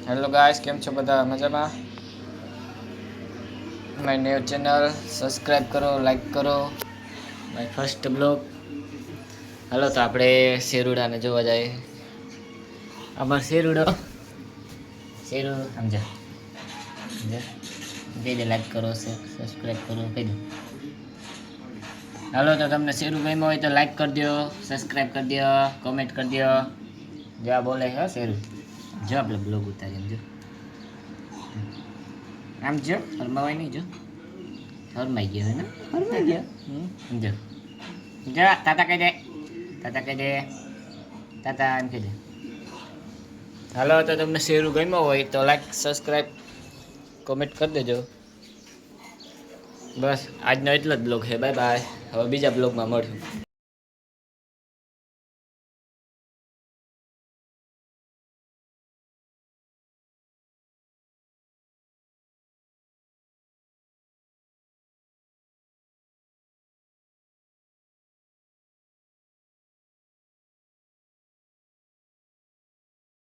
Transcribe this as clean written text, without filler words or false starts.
Hello guys, કેમ છો બધા? મજામાં? માય ન્યુ ચેનલ સબસ્ક્રાઈબ કરો, લાઈક કરો. My first blog. હાલો તો આપણે શેરુડાને જોવા જઈએ. અમાર શેરુડો સમજા કહી દે, લાઈક કરો, સબસ્ક્રાઈબ કરો, કહી દે. હાલો તો તમને શેરુ ગમ્યું હોય તો લાઈક કરી દો, સબસ્ક્રાઈબ કરી દો, કોમેન્ટ કરી દો. જો આ બોલે હો શેરુ. જો આપણે બ્લોગ ઉતારીએ જો. આમ જો ફરમાવાય નહીં, જો ફરમાઈ ગયો ને, ફરમાઈ ગયો. જો જો તાતા કહી દે, તાતા કહી દે, તાતા એમ કહી દે. હાલો તો તમને શેરુ ગમ્યો હોય તો લાઈક, સબસ્ક્રાઈબ, કોમેન્ટ કરી દેજો. બસ આજનો એટલો જ બ્લોગ છે. Bye bye. હવે બીજા બ્લોગમાં મળશું.